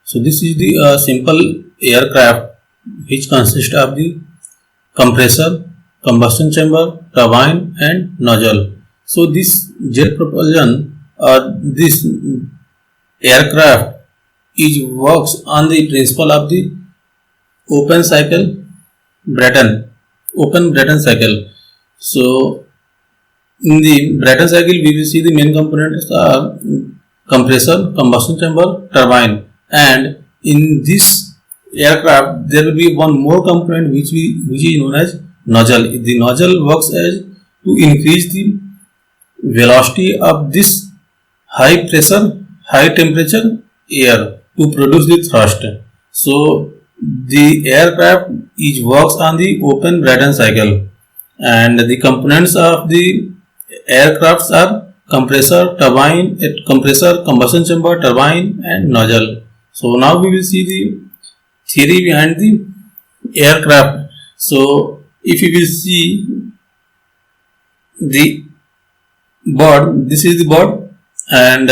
So this is the simple aircraft which consists of the compressor, combustion chamber, turbine and nozzle. So this jet propulsion or this aircraft is works on the principle of the open cycle open Brayton cycle. So in the Brayton cycle we will see the main components are compressor, combustion chamber, turbine, and in this aircraft there will be one more component which is known as nozzle. The nozzle works as to increase the velocity of this high pressure, high temperature air to produce the thrust. So the aircraft is works on the open Brayton cycle, and the components of the aircrafts are compressor, combustion chamber, turbine and nozzle. So now we will see the theory behind the aircraft. So if you will see the bird, this is the bird, and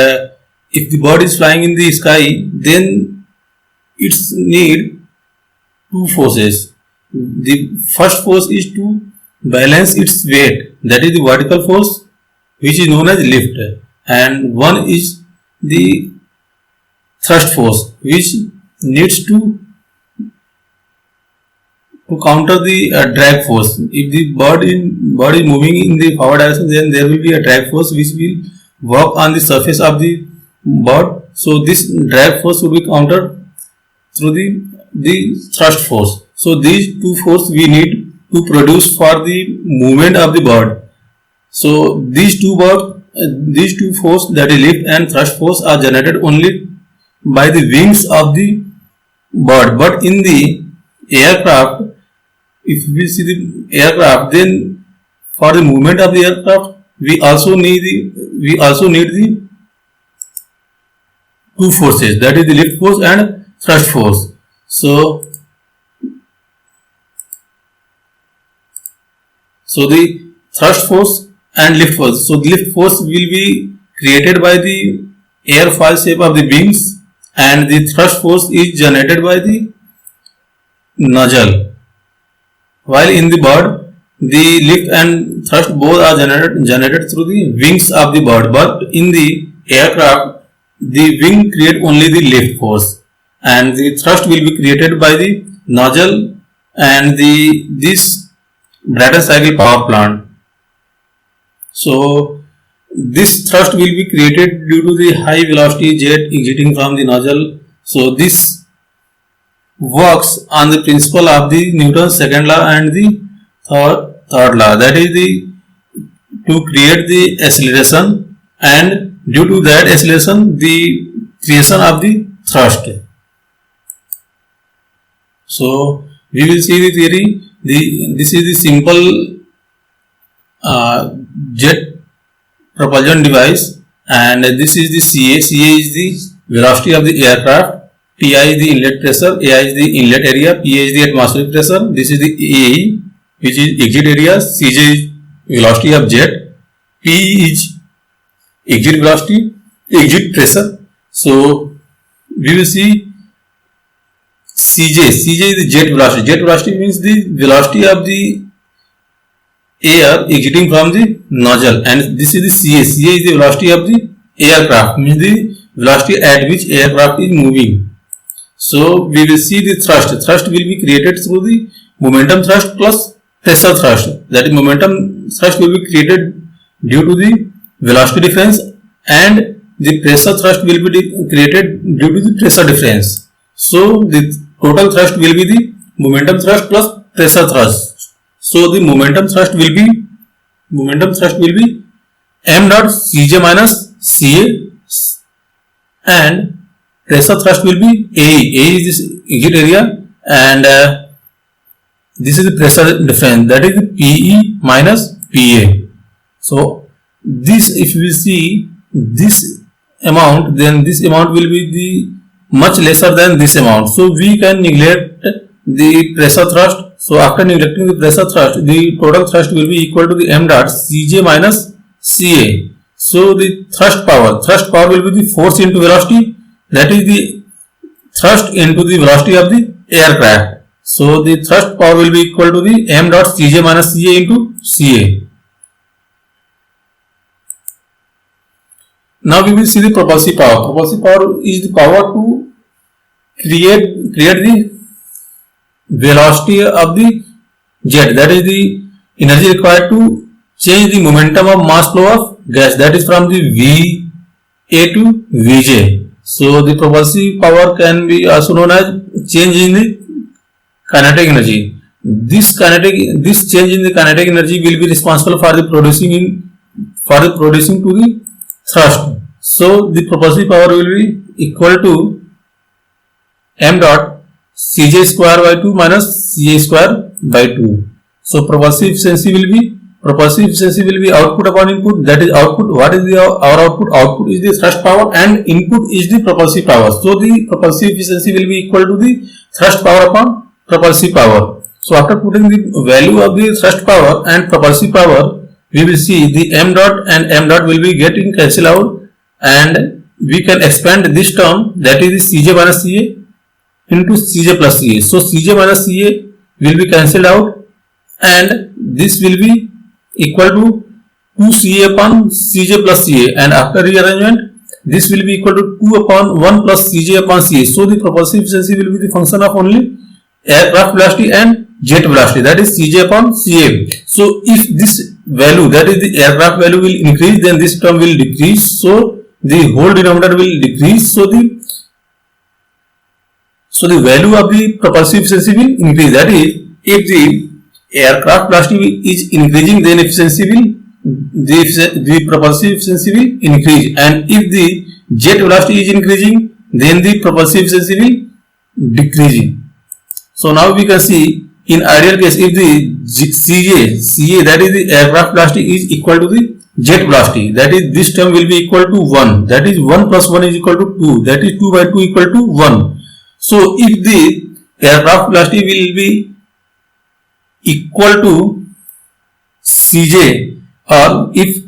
if the bird is flying in the sky, then it's need two forces. The first force is to balance its weight, that is the vertical force which is known as lift, and one is the thrust force which needs to counter the drag force. If the bird is moving in the forward direction, then there will be a drag force which will work on the surface of the bird. So this drag force will be countered through the thrust force. So these two forces we need to produce for the movement of the bird. So these two force, that is lift and thrust force, are generated only by the wings of the bird. But in the aircraft, if we see the aircraft, then for the movement of the aircraft we also need the two forces, that is the lift force and thrust force. So the thrust force and lift force. So the lift force will be created by the airfoil shape of the wings, and the thrust force is generated by the nozzle. While in the bird, the lift and thrust both are generated through the wings of the bird, but in the aircraft, the wing create only the lift force, and the thrust will be created by the nozzle and this Brayton cycle power plant. So this thrust will be created due to the high velocity jet exiting from the nozzle. So this works on the principle of the Newton's second law and the third law, that is to create the acceleration, and due to that acceleration the creation of the thrust. So we will see the theory. This is the simple jet propulsion device, and this is the CA. CA is the velocity of the aircraft. Ti is the inlet pressure, AI is the inlet area, Pa is the atmospheric pressure, this is the AE which is exit area, Cj is velocity of jet, Pe is exit velocity, exit pressure. So we will see Cj is the jet velocity. Jet velocity means the velocity of the air exiting from the nozzle, and this is the Ca. Ca is the velocity of the aircraft, means the velocity at which aircraft is moving. So we will see the thrust. Thrust will be created through the momentum thrust plus pressure thrust. That is, momentum thrust will be created due to the velocity difference, and the pressure thrust will be created due to the pressure difference. So the total thrust will be the momentum thrust plus pressure thrust. So the momentum thrust will be m dot Cj minus Ca, and pressure thrust will be AE. AE is this exit area, and this is the pressure difference, that is the PE minus PA. So this, if we see this amount, then this amount will be the much lesser than this amount. So we can neglect the pressure thrust. So after neglecting the pressure thrust, the total thrust will be equal to the m dot Cj minus Ca. So the thrust power will be the force into velocity, that is the thrust into the velocity of the aircraft. So the thrust power will be equal to the m dot Cj minus Ca into Ca. Now we will see the propulsive power. Propulsive power is the power to create the velocity of the jet. That is the energy required to change the momentum of mass flow of gas. That is from the Va to Vj. So the propulsive power can be also known as change in the kinetic energy. This change in the kinetic energy will be responsible for the producing to the thrust. So the propulsive power will be equal to m dot Cj square by 2 minus Ca square by 2. So propulsive efficiency will be output upon input. That is output. What is our output? Output is the thrust power and input is the propulsive power. So the propulsive efficiency will be equal to the thrust power upon propulsive power. So after putting the value of the thrust power and propulsive power, we will see the m dot and m dot will be getting cancelled out, and we can expand this term, that is the Cj minus Ca into Cj plus Ca. So Cj minus Ca will be cancelled out, and this will be equal to 2Ca upon Cj plus Ca, and after rearrangement this will be equal to 2 upon 1 plus Cj upon Ca. So the propulsive efficiency will be the function of only aircraft velocity and jet velocity, that is Cj upon Ca. So if this value, that is the aircraft value, will increase, then this term will decrease. So the whole denominator will decrease. So the value of the propulsive efficiency will increase. That is, if the aircraft velocity is increasing, then the propulsive efficiency will increase, and if the jet velocity is increasing, then the propulsive efficiency will decrease. So now we can see, in ideal case, if the Ca, that is the aircraft velocity, is equal to the jet velocity, that is this term will be equal to 1, that is 1 plus 1 is equal to 2, that is 2 by 2 equal to 1. So if the aircraft velocity will be equal to Cj, or if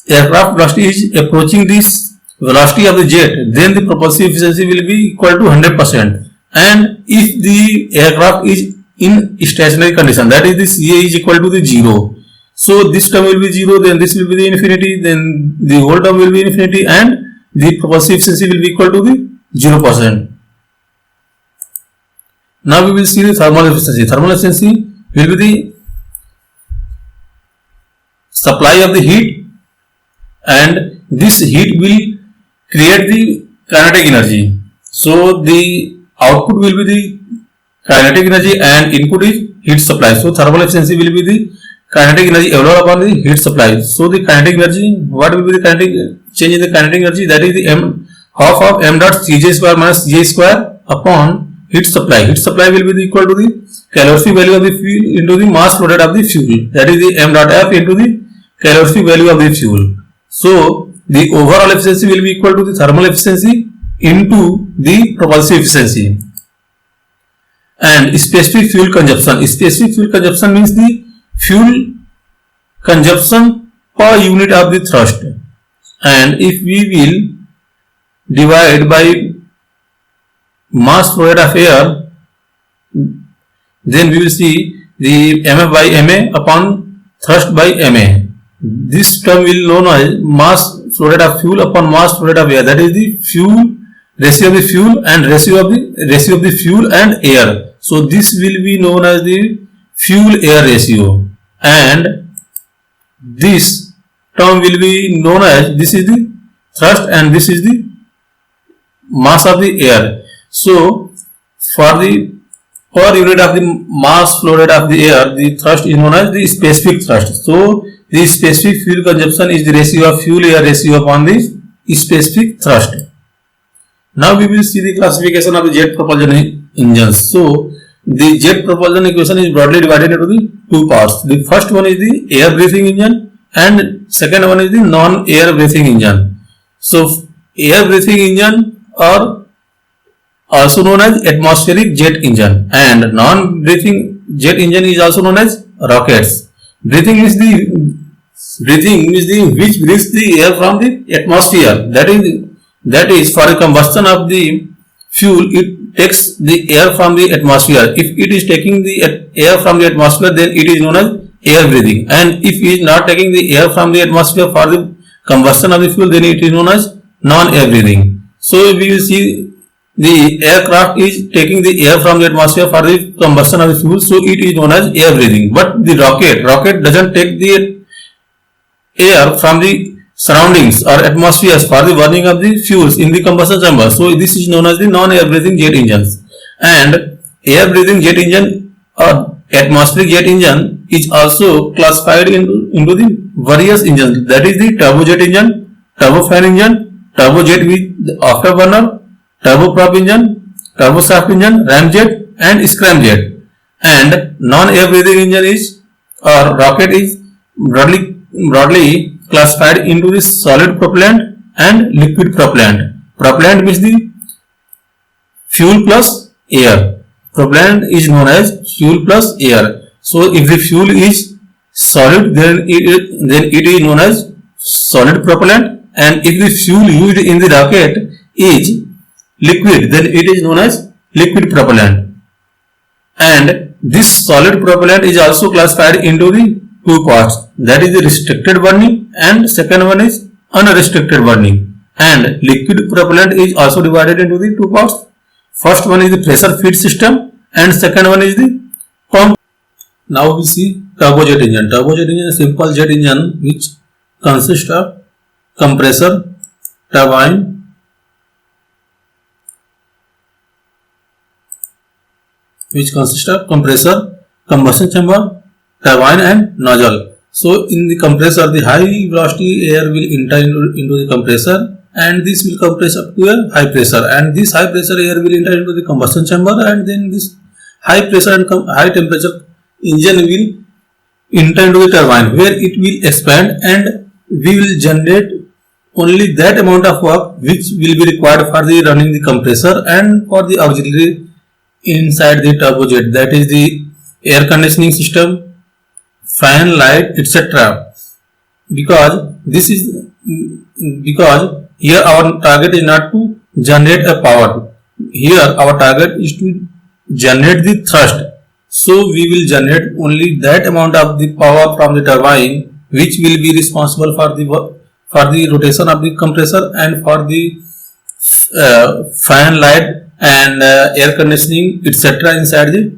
aircraft velocity is approaching this velocity of the jet, then the propulsive efficiency will be equal to 100%. And if the aircraft is in stationary condition, that is the Ca is equal to the 0. So this term will be 0, then this will be the infinity, then the whole term will be infinity, and the propulsive efficiency will be equal to the 0%. Now we will see the thermal efficiency. Thermal efficiency will be the supply of the heat, and this heat will create the kinetic energy. So the output will be the kinetic energy and input is heat supply. So thermal efficiency will be the kinetic energy available upon the heat supply. So the kinetic energy, what will be the kinetic change in the kinetic energy? That is the half of m dot Cj square minus J square upon heat supply. Heat supply will be equal to the calorific value of the fuel into the mass flow rate of the fuel. That is the m dot F into the calorific value of the fuel. So the overall efficiency will be equal to the thermal efficiency into the propulsive efficiency. And specific fuel consumption. Specific fuel consumption means the fuel consumption per unit of the thrust. And if we will divide by mass flow rate of air, then we will see the mf by ma upon thrust by ma. This term will known as mass flow rate of fuel upon mass flow rate of air. That is the fuel ratio of the fuel and ratio of the fuel and air. So this will be known as the fuel air ratio, and this term will be known as, this is the thrust and this is the mass of the air. So for the per unit of the mass flow rate of the air, the thrust is known as the specific thrust. So the specific fuel consumption is the ratio of fuel air ratio upon the specific thrust. Now we will see the classification of the jet propulsion engines. So the jet propulsion equation is broadly divided into the two parts. The first one is the air breathing engine and second one is the non-air breathing engine. So air breathing engine are also known as atmospheric jet engine, and non-breathing jet engine is also known as rockets. Breathing is the which breathes the air from the atmosphere. That is for the combustion of the fuel, it takes the air from the atmosphere. If it is taking the air from the atmosphere, then it is known as air breathing. And if it is not taking the air from the atmosphere for the combustion of the fuel, then it is known as non-air breathing. So we will see the aircraft is taking the air from the atmosphere for the combustion of the fuel, so it is known as air breathing. But the rocket doesn't take the air from the surroundings or atmospheres for the burning of the fuels in the combustion chamber. So this is known as the non-air breathing jet engines. And air breathing jet engine or atmospheric jet engine is also classified into the various engines. That is the turbojet engine, turbofan engine, turbojet with the afterburner, turboprop engine, turboshaft engine, ramjet and scramjet. And non-air breathing engine is or rocket is broadly classified into the solid propellant and liquid propellant. Propellant means the fuel plus air. Propellant is known as fuel plus air. So if the fuel is solid, then it is known as solid propellant, and if the fuel used in the rocket is liquid, then it is known as liquid propellant. And this solid propellant is also classified into the two parts, that is the restricted burning and second one is unrestricted burning. And liquid propellant is also divided into the two parts. First one is the pressure feed system and second one is the pump. Now we see turbojet engine. Turbojet engine is a simple jet engine which consists of compressor, turbine, combustion chamber, turbine and nozzle. So in the compressor, the high velocity air will enter into the compressor and this will compress up to a high pressure, and this high pressure air will enter into the combustion chamber, and then this high pressure and high temperature engine will enter into the turbine where it will expand and we will generate only that amount of work which will be required for the running the compressor and for the auxiliary inside the turbojet, that is the air conditioning system, fan, light, etc. Because here our target is not to generate a power. Here our target is to generate the thrust. So we will generate only that amount of the power from the turbine which will be responsible for the rotation of the compressor and for the fan, light and air conditioning, etc. inside the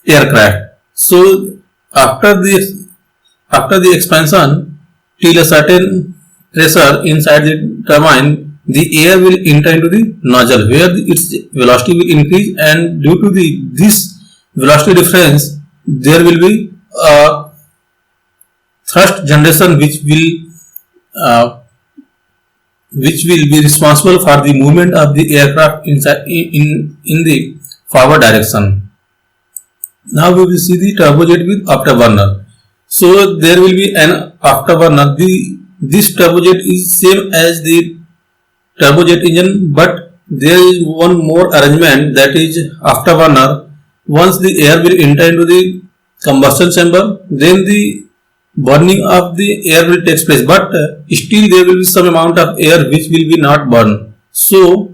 aircraft. So after the expansion till a certain pressure inside the turbine, the air will enter into the nozzle where its velocity will increase, and due to this velocity difference there will be a thrust generation which will be responsible for the movement of the aircraft inside in the forward direction. Now we will see the turbojet with afterburner. So there will be an afterburner. This turbojet is same as the turbojet engine, but there is one more arrangement, that is afterburner. Once the air will enter into the combustion chamber, then the burning of the air will take place, but still there will be some amount of air which will be not burned. So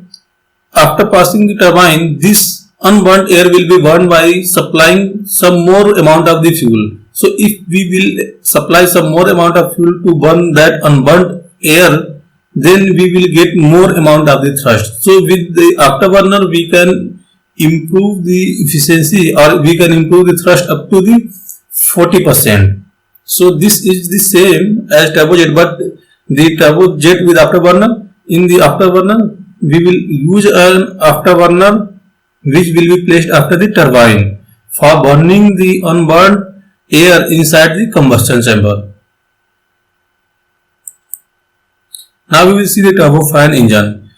after passing the turbine, this unburnt air will be burned by supplying some more amount of the fuel. So if we will supply some more amount of fuel to burn that unburnt air, then we will get more amount of the thrust. So with the afterburner we can improve the efficiency, or we can improve the thrust up to the 40%. So this is the same as turbojet, but the turbojet with afterburner, in the afterburner we will use an afterburner which will be placed after the turbine for burning the unburned air inside the combustion chamber. Now we will see the turbofan engine.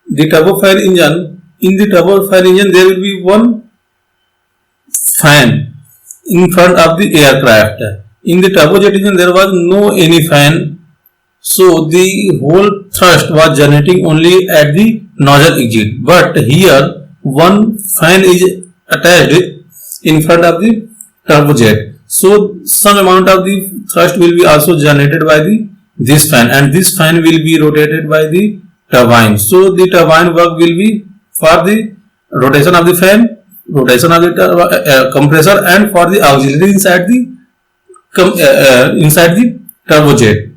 The turbofan engine, in the turbofan engine there will be one fan in front of the aircraft. In the turbojet engine there was no any fan, so the whole thrust was generating only at the nozzle exit. But here one fan is attached in front of the turbojet, so some amount of the thrust will be also generated by this fan, and this fan will be rotated by the turbine. So the turbine work will be for the rotation of the fan, rotation of the compressor, and for the auxiliary inside the turbojet.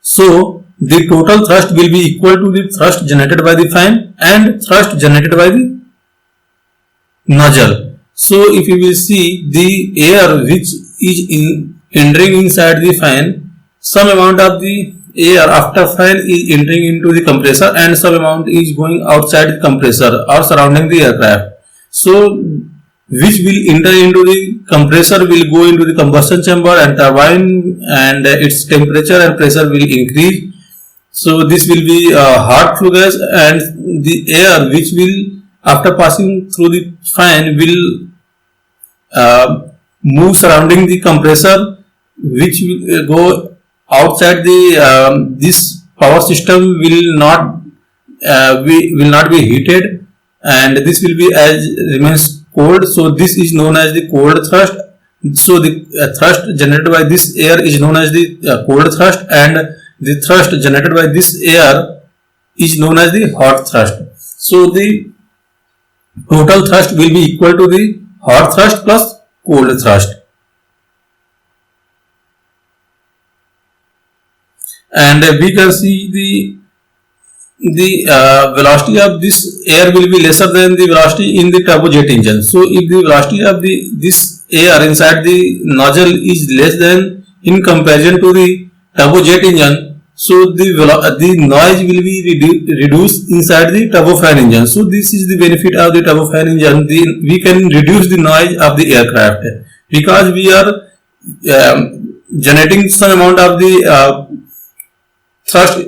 So the total thrust will be equal to the thrust generated by the fan and thrust generated by the nozzle. So if you will see the air which is entering inside the fan, some amount of the air after fan is entering into the compressor and some amount is going outside the compressor or surrounding the aircraft. So which will enter into the compressor will go into the combustion chamber and turbine, and its temperature and pressure will increase. So this will be hot flue gas, and the air which will after passing through the fan will move surrounding the compressor, which will go outside the this power system will not be heated, and this will be as remains cold. So this is known as the cold thrust. So the thrust generated by this air is known as the cold thrust, and the thrust generated by this air is known as the hot thrust. So the total thrust will be equal to the hot thrust plus cold thrust. And we can see the velocity of this air will be lesser than the velocity in the turbojet engine. So if the velocity of this air inside the nozzle is less than in comparison to the turbojet engine, so the noise will be reduced inside the turbofan engine. So this is the benefit of the turbofan engine. We can reduce the noise of the aircraft because we are generating some amount of the thrust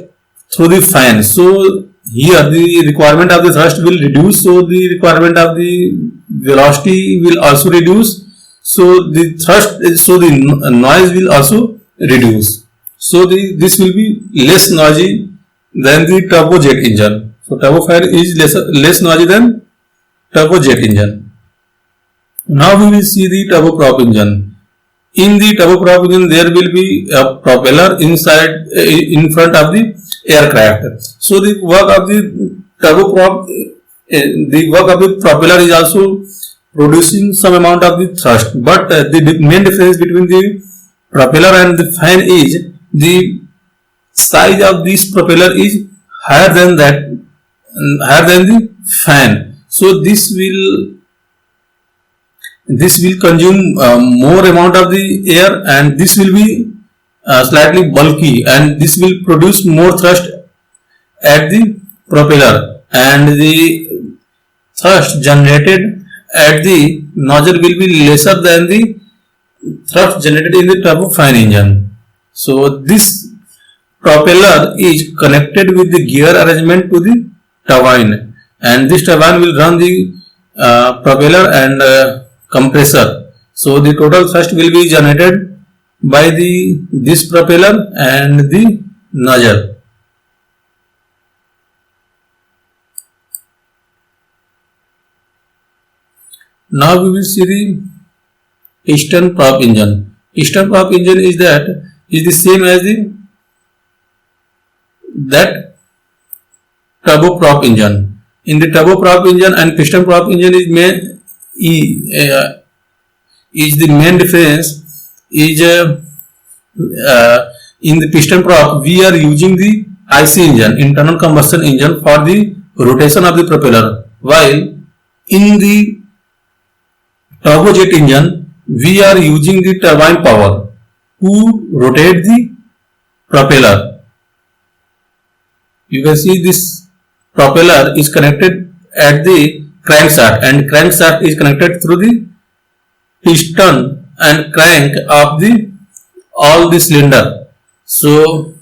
through the fan. So here the requirement of the thrust will reduce, so the requirement of the velocity will also reduce. So the noise will also reduce. So this will be less noisy than the turbojet engine. So turbofan is less noisy than turbojet engine. Now we will see the turboprop engine. In the turboprop engine, there will be a propeller inside in front of the aircraft. So the work of the propeller is also producing some amount of the thrust. But the main difference between the propeller and the fan is the size of this propeller is higher than the fan. So this will consume more amount of the air, and this will be slightly bulky, and this will produce more thrust at the propeller, and the thrust generated at the nozzle will be lesser than the thrust generated in the turbofan engine. So this propeller is connected with the gear arrangement to the turbine, and this turbine will run the propeller and compressor. So the total thrust will be generated by this propeller and the nozzle. Now we will see the piston prop engine. Piston prop engine is the same as that turboprop engine. In the turboprop engine and piston prop engine is the main difference is in the piston prop we are using the IC engine, internal combustion engine, for the rotation of the propeller, while in the turbojet engine we are using the turbine power to rotate the propeller. You can see this propeller is connected at the crankshaft, and crankshaft is connected through the piston and crank of all the cylinder. So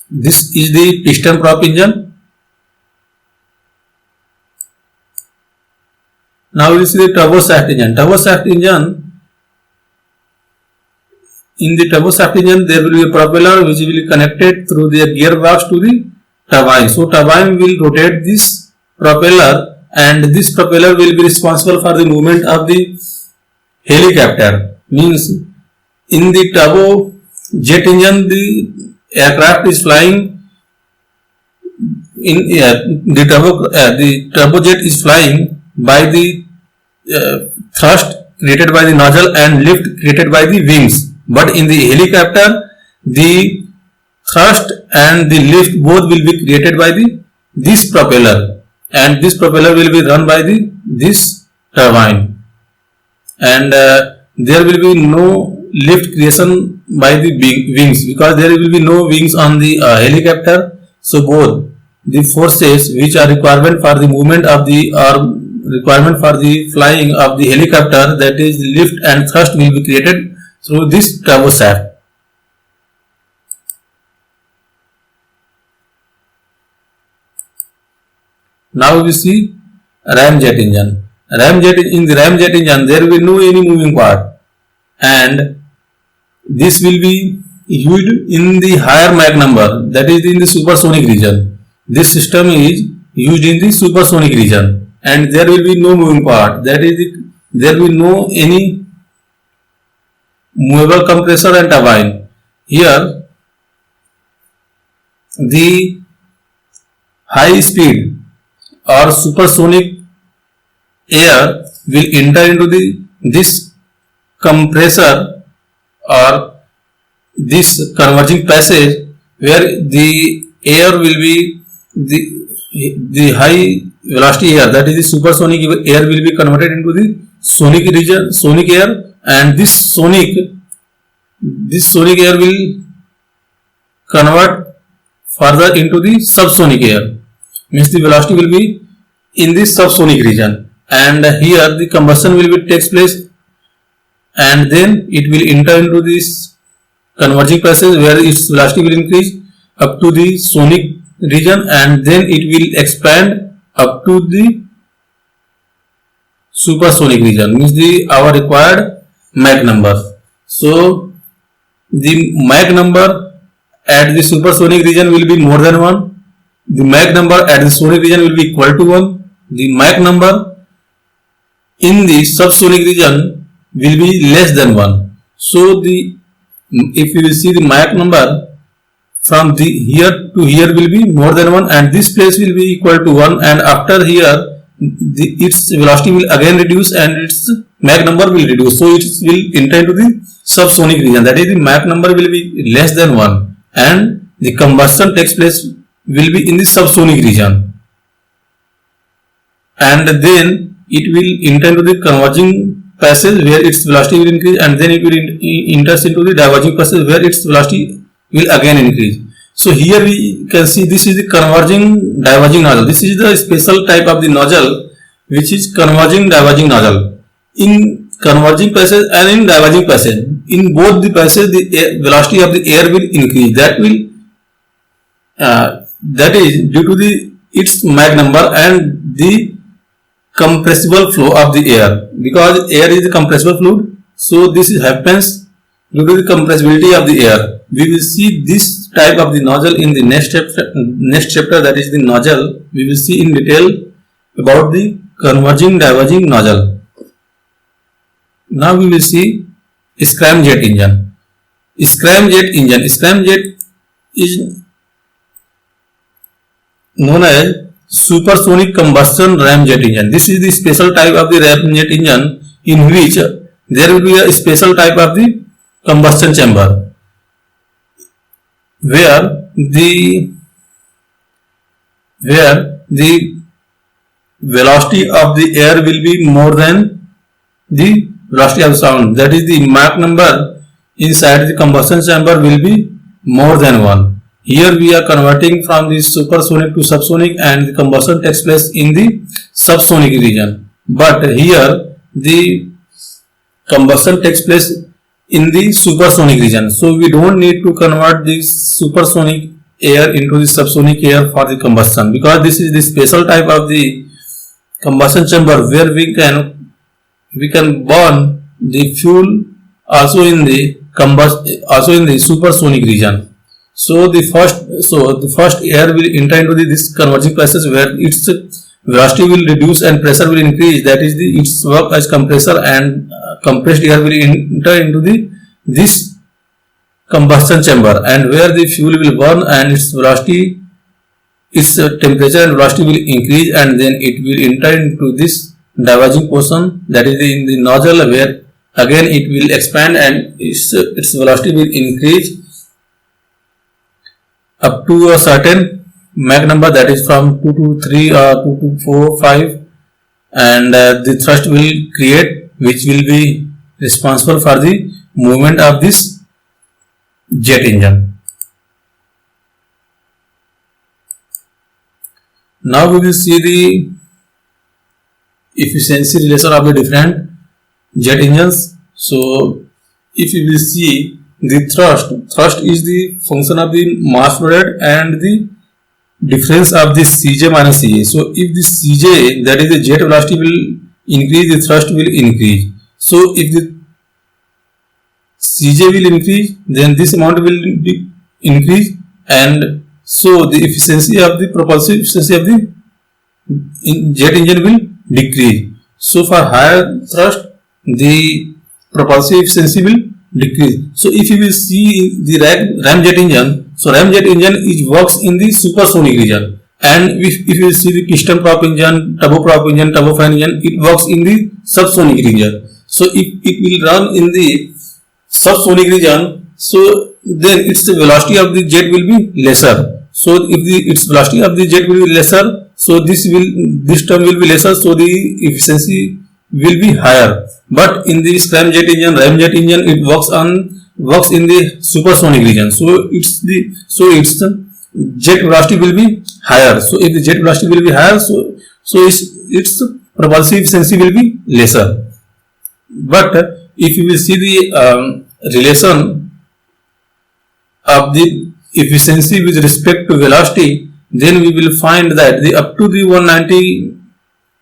this is the piston prop engine. Now we will see the turboshaft engine. Turboshaft engine. In the turboshaft engine, there will be a propeller which will be connected through the gearbox to the turbine. So turbine will rotate this propeller, and this propeller will be responsible for the movement of the helicopter. Means in the turbojet engine, the aircraft is flying in the turbojet is flying by the thrust created by the nozzle and lift created by the wings. But in the helicopter, the thrust and the lift both will be created by this propeller, and this propeller will be run by this turbine, and there will be no lift creation by the wings, because there will be no wings on the helicopter. So both the forces which are requirement for the movement of the or requirement for the flying of the helicopter, that is lift and thrust, will be created through this turboshaft. Now we see ramjet engine. In the ramjet engine, there will be no any moving part, and this will be used in the higher Mach number, that is in the supersonic region. This system is used in the supersonic region, and there will be no moving part, that is there will no any movable compressor and turbine. Here the high speed or supersonic air will enter into this compressor or this converging passage, where the air will be the high velocity air, that is the supersonic air, will be converted into the sonic region, sonic air, and this sonic air will convert further into the subsonic air. Means the velocity will be in this subsonic region, and here the combustion will be takes place, and then it will enter into this converging passage, where its velocity will increase up to the sonic region, and then it will expand up to the supersonic region, means our required Mach number. So the Mach number at the supersonic region will be more than 1. The Mach number at the sonic region will be equal to 1. The Mach number in the subsonic region will be less than 1. So if you will see the Mach number from here to here will be more than 1, and this place will be equal to 1, and after here its velocity will again reduce and its Mach number will reduce. So it will enter into the subsonic region, that is the Mach number will be less than 1, and the combustion takes place will be in the subsonic region, and then it will enter into the converging passage, where its velocity will increase, and then it will enter into the diverging passage, where its velocity will again increase. So here we can see this is the converging diverging nozzle. This is the special type of the nozzle which is converging diverging nozzle. In converging passage and in diverging passage, in both the passage the velocity of the air will increase. That is due to its Mach number and the compressible flow of the air, because air is a compressible fluid. So this happens due to the compressibility of the air. We will see this type of the nozzle in the next chapter, that is the nozzle. We will see in detail about the converging diverging nozzle. Now we will see scramjet engine. Scramjet is known as supersonic combustion ramjet engine. This is the special type of the ramjet engine in which there will be a special type of the combustion chamber, where the velocity of the air will be more than the velocity of sound, that is the Mach number inside the combustion chamber will be more than 1. Here we are converting from the supersonic to subsonic, and the combustion takes place in the subsonic region, but here the combustion takes place in the supersonic region. So we don't need to convert the supersonic air into the subsonic air for the combustion, because this is the special type of the combustion chamber where we can burn the fuel also in the supersonic region. So the first air will enter into this converging process, where its velocity will reduce and pressure will increase, that is its work as compressor, and compressed air will enter into this combustion chamber, and where the fuel will burn and its velocity its temperature and velocity will increase, and then it will enter into this diverging portion, that is in the nozzle, where again it will expand and its velocity will increase up to a certain Mach number, that is from 2 to 3 or 2 to 4, 5, and the thrust will create, which will be responsible for the movement of this jet engine. Now we will see the efficiency relation of the different jet engines. So if you will see the thrust is the function of the mass flow rate and the difference of the Cj minus Ca. So if the Cj, that is the jet velocity, will increase, the thrust will increase. So if the Cj will increase, then this amount will be increase, and so the efficiency of the propulsive efficiency of the jet engine will decrease. So for higher thrust, the propulsive efficiency will decrease. So if you will see the ramjet engine, so ramjet engine works in the supersonic region, and if you will see the piston prop engine, turboprop engine, turbofan engine, it works in the subsonic region. So if it will run in the subsonic region, so then its velocity of the jet will be lesser. So if its velocity of the jet will be lesser, so this term will be lesser, so the efficiency will be higher. But in the ramjet engine, it works in the supersonic region. So its jet velocity will be higher. So if the jet velocity will be higher, so its propulsive efficiency will be lesser. But if you will see the relation of the efficiency with respect to velocity, then we will find that the up to the 190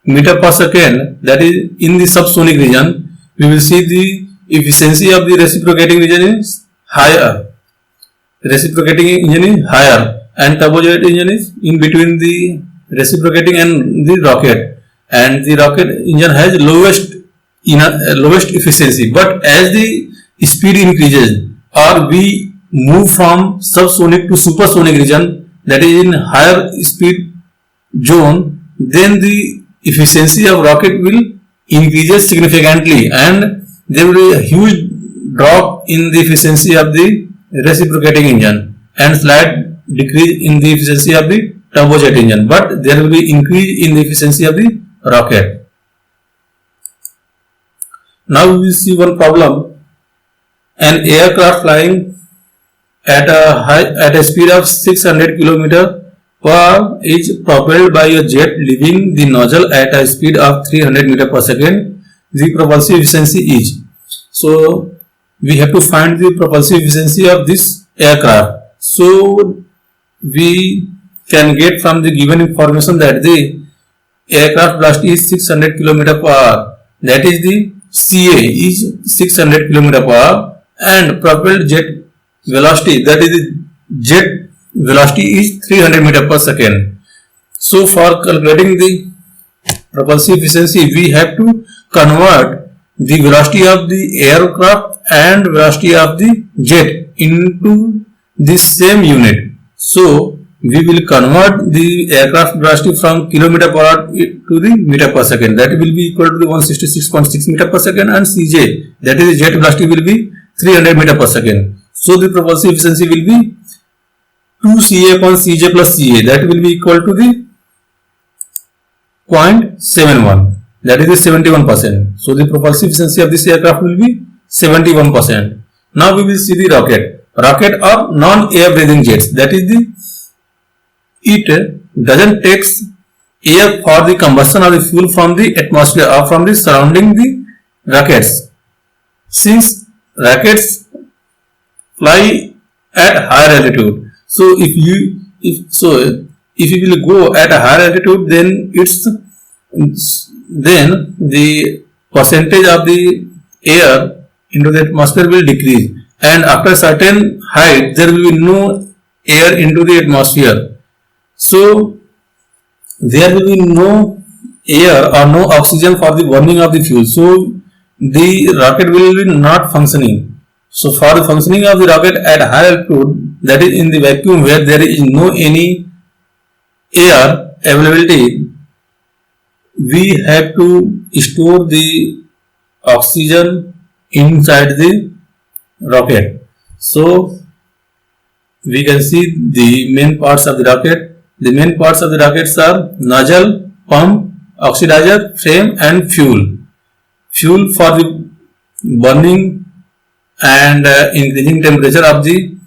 meter per second, that is in the subsonic region, we will see the efficiency of the reciprocating engine is higher. Reciprocating engine is higher, and turbojet engine is in between the reciprocating and the rocket, and the rocket engine has lowest efficiency. But as the speed increases, or we move from subsonic to supersonic region, that is in higher speed zone, then the efficiency of rocket will increases significantly, and there will be a huge drop in the efficiency of the reciprocating engine and slight decrease in the efficiency of the turbojet engine, but there will be increase in the efficiency of the rocket. Now we will see one problem. An aircraft flying at a speed of 600 km per hour is propelled by a jet leaving the nozzle at a speed of 300 meter per second. The propulsive efficiency is. So we have to find the propulsive efficiency of this aircraft. So we can get from the given information that the aircraft velocity is 600 km per hour. That is the Ca is 600 km per hour, and propelled jet velocity, that is the jet velocity, is 300 meter per second. So for calculating the propulsive efficiency, we have to convert the velocity of the aircraft and velocity of the jet into the same unit. So we will convert the aircraft velocity from kilometer per hour to the meter per second. That will be equal to the 166.6 meter per second, and Cj, that is the jet velocity, will be 300 meter per second. So the propulsive efficiency will be 2Ca upon Cj plus Ca, that will be equal to the 0.71, that is the 71%. So the propulsive efficiency of this aircraft will be 71%. Now we will see the rocket. Rocket or non-air breathing jets, that is it doesn't take air for the combustion of the fuel from the atmosphere or from the surrounding the rockets. Since rockets fly at higher altitude, so if you will go at a higher altitude, then the percentage of the air into the atmosphere will decrease, and after certain height there will be no air into the atmosphere. So there will be no air or no oxygen for the burning of the fuel. So the rocket will be not functioning. So for the functioning of the rocket at high altitude, that is in the vacuum where there is no any air availability, we have to store the oxygen inside the rocket. So we can see the main parts of the rocket. The main parts of the rockets are nozzle, pump, oxidizer, frame and fuel. Fuel for the burning and increasing temperature of the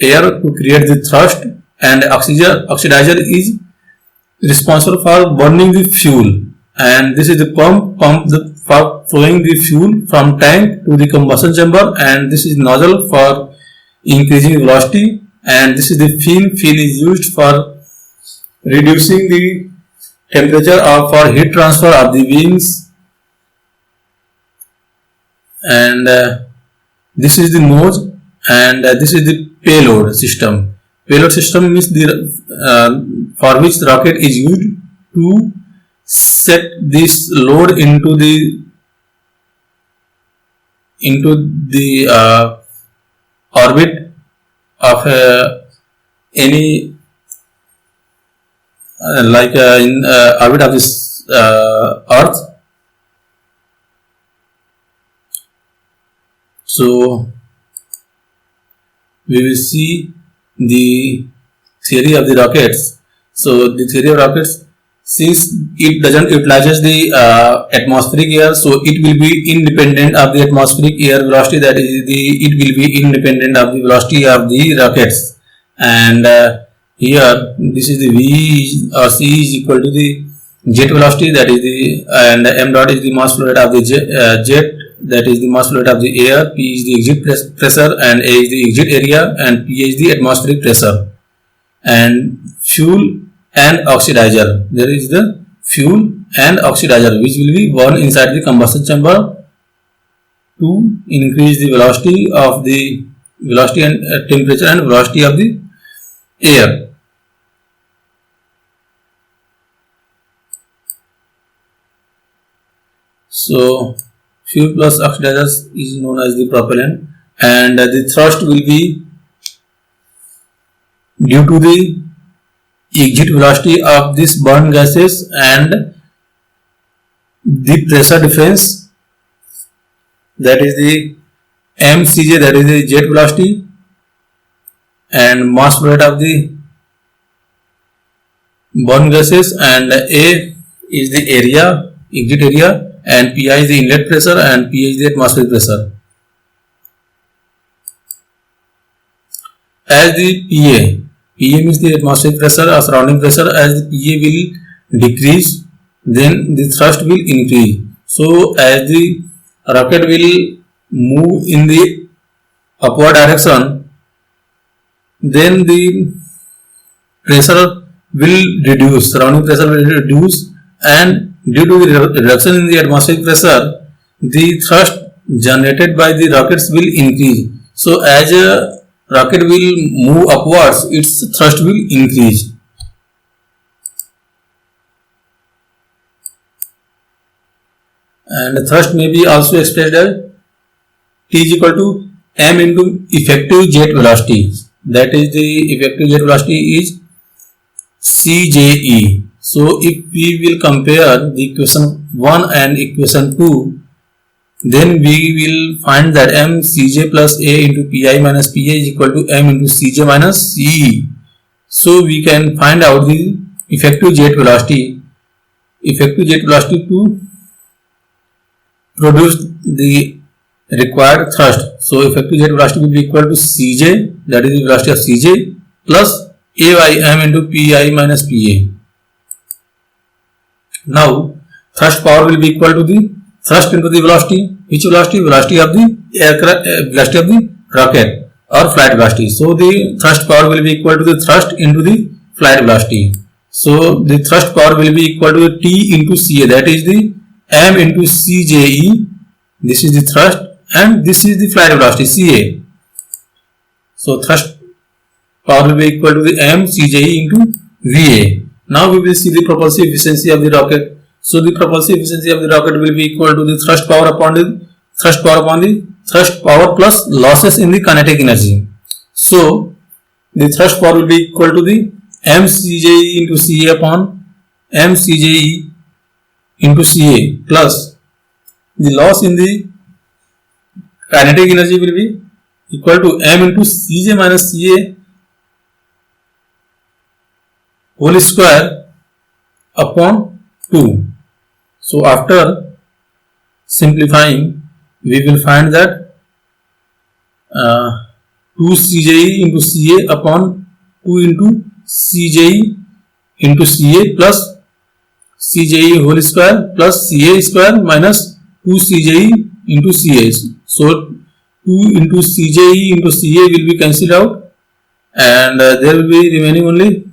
air to create the thrust, and oxidizer is responsible for burning the fuel, and this is the pump for flowing the fuel from tank to the combustion chamber, and this is nozzle for increasing velocity, and this is the fin is used for reducing the temperature or for heat transfer of the wings, and this is the nose, and this is the payload system. Payload system means the for which the rocket is used to set this load into the orbit of any in orbit of this Earth. So we will see the theory of the rockets. So the theory of rockets, since it doesn't utilizes the atmospheric air, so it will be independent of the atmospheric air velocity, that is it will be independent of the velocity of the rockets, and here this is the V or C is equal to the jet velocity, that is the, and m dot is the mass flow rate of the jet, that is the mass flow rate of the air, P is the exit pressure and A is the exit area, and P is the atmospheric pressure, and fuel and oxidizer, there is the fuel and oxidizer which will be burned inside the combustion chamber to increase the velocity and temperature and velocity of the air. So fuel plus oxidizers is known as the propellant, and the thrust will be due to the exit velocity of this burned gases and the pressure difference, that is the mCj, that is the jet velocity, and mass flow rate of the burned gases, and A is the area, exit area, and Pi is the inlet pressure, and P is the atmospheric pressure. As the PA means the atmospheric pressure or surrounding pressure, as the PA will decrease, then the thrust will increase. So as the rocket will move in the upward direction, then the pressure will reduce, surrounding pressure will reduce, and due to the reduction in the atmospheric pressure, the thrust generated by the rockets will increase. So as a rocket will move upwards, its thrust will increase. And the thrust may be also expressed as T is equal to m into effective jet velocity, that is the effective jet velocity is CJE. So if we will compare the equation 1 and equation 2, then we will find that mCj plus A into Pi minus Pa is equal to m into Cj minus Ce. So we can find out the effective jet velocity to produce the required thrust. So effective jet velocity will be equal to Cj, that is the velocity of Cj, plus A by m into Pi minus Pa. Now thrust power will be equal to the thrust into the velocity. Which velocity? Velocity of the aircraft, velocity of the rocket or flight velocity. So the thrust power will be equal to the thrust into the flight velocity. So the thrust power will be equal to T into Ca, that is the m into Cje. This is the thrust and this is the flight velocity Ca. So thrust power will be equal to the m Cje into Va. Now we will see the propulsive efficiency of the rocket. So the propulsive efficiency of the rocket will be equal to the thrust power upon the thrust power plus losses in the kinetic energy. So the thrust power will be equal to the mCJE into Ca upon mCJE into Ca plus the loss in the kinetic energy will be equal to m into Cj minus Ca whole square upon 2. So after simplifying, we will find that 2 Cje into Ca upon 2 into Cje into Ca plus Cje whole square plus Ca square minus 2 Cje into Ca. So 2 into Cje into Ca will be cancelled out, and there will be remaining only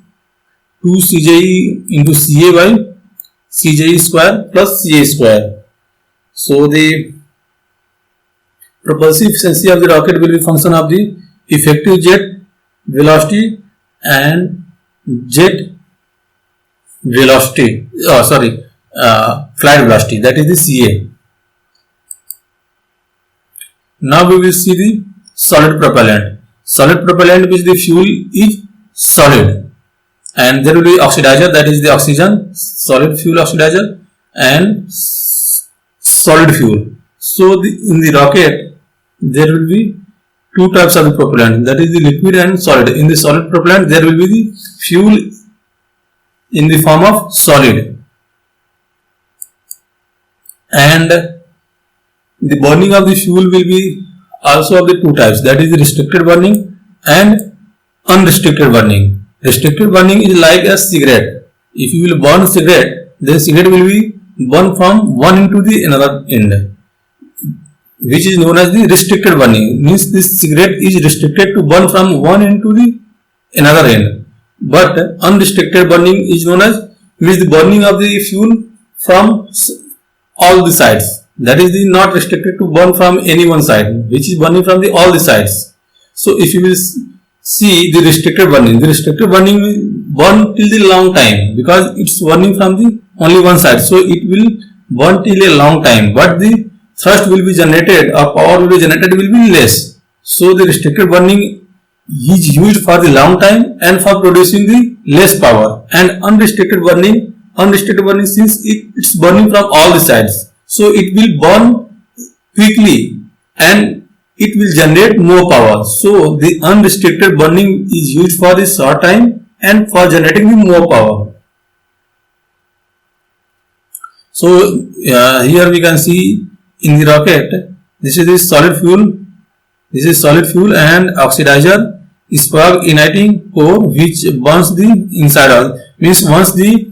2 Cje into Ca by Cje square plus Ca square. So the propulsive efficiency of the rocket will be function of the effective jet velocity and jet velocity, flight velocity, that is the Ca. Now we will see the solid propellant. Solid propellant means the fuel is solid, and there will be oxidizer, that is the oxygen, solid fuel oxidizer, and solid fuel. So in the rocket there will be two types of the propellant, that is the liquid and solid. In the solid propellant there will be the fuel in the form of solid, and the burning of the fuel will be also of the two types, that is the restricted burning and unrestricted burning. Restricted burning is like a cigarette. If you will burn cigarette, then cigarette will be burned from one end to the another end, which is known as the restricted burning. Means this cigarette is restricted to burn from one end to the another end. But unrestricted burning is known as means the burning of the fuel from all the sides. That is the not restricted to burn from any one side, which is burning from the all the sides. So if you will see the restricted burning will burn till the long time, because it's burning from the only one side, so it will burn till a long time, but the thrust will be generated or power will be generated will be less. So the restricted burning is used for the long time and for producing the less power. And unrestricted burning since it's burning from all the sides, so it will burn quickly and it will generate more power. So the unrestricted burning is used for the short time and for generating the more power. So here we can see in the rocket, this is the solid fuel and oxidizer spark igniting core, which burns the inside of, means once the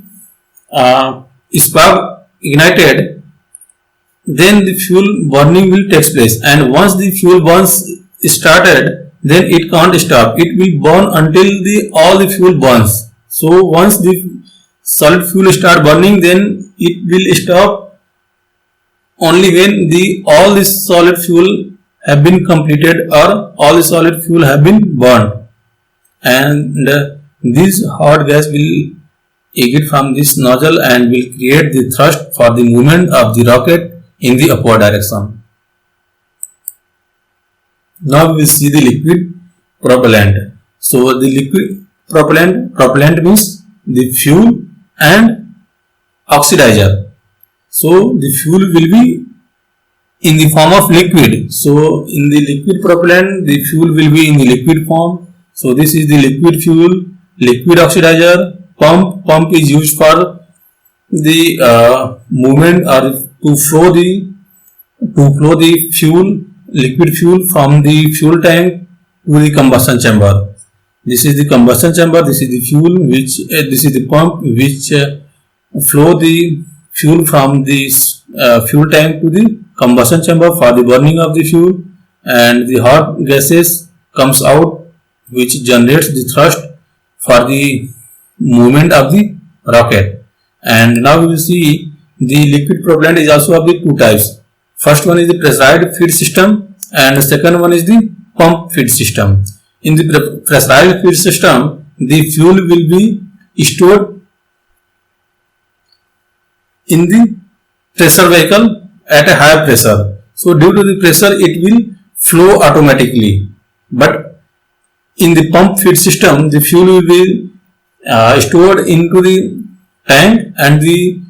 spark ignited, then the fuel burning will take place, and once the fuel burns started, then it can't stop. It will burn until all the fuel burns. So once the solid fuel start burning, then it will stop only when all the solid fuel have been completed or all the solid fuel have been burned, and this hot gas will exit from this nozzle and will create the thrust for the movement of the rocket in the upward direction. Now we will see the liquid propellant. So the liquid propellant means the fuel and oxidizer. So the fuel will be in the form of liquid. So in the liquid propellant, the fuel will be in the liquid form. So this is the liquid fuel, liquid oxidizer. Pump is used for the movement or to flow the liquid fuel from the fuel tank to the combustion chamber. This is the combustion chamber, this is the fuel, this is the pump which flow the fuel from this fuel tank to the combustion chamber for the burning of the fuel, and the hot gases comes out which generates the thrust for the movement of the rocket. And now we will see the liquid propellant is also of the two types. First one is the pressurized feed system and the second one is the pump feed system. In the pressurized feed system, the fuel will be stored in the pressure vehicle at a higher pressure. So due to the pressure it will flow automatically. But in the pump feed system, the fuel will be stored into the tank, and the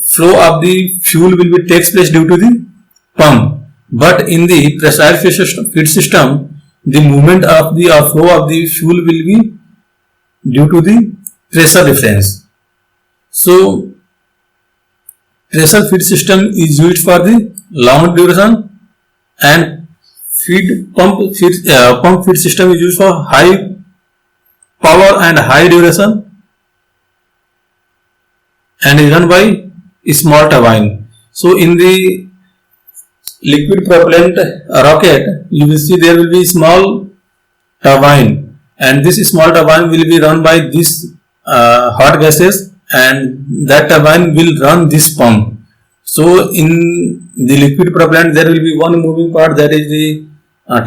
flow of the fuel will be takes place due to the pump. But in the pressurized feed system, the movement of the flow of the fuel will be due to the pressure difference. So pressure feed system is used for the long duration, and pump feed system is used for high power and high duration, and is run by small turbine. So in the liquid propellant rocket, you will see there will be small turbine, and this small turbine will be run by this hot gases, and that turbine will run this pump. So in the liquid propellant there will be one moving part, that is the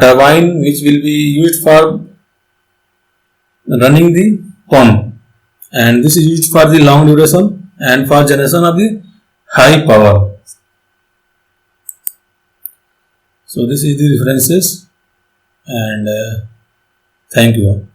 turbine, which will be used for running the pump, and this is used for the long duration and for generation of the high power. So this is the references, and thank you.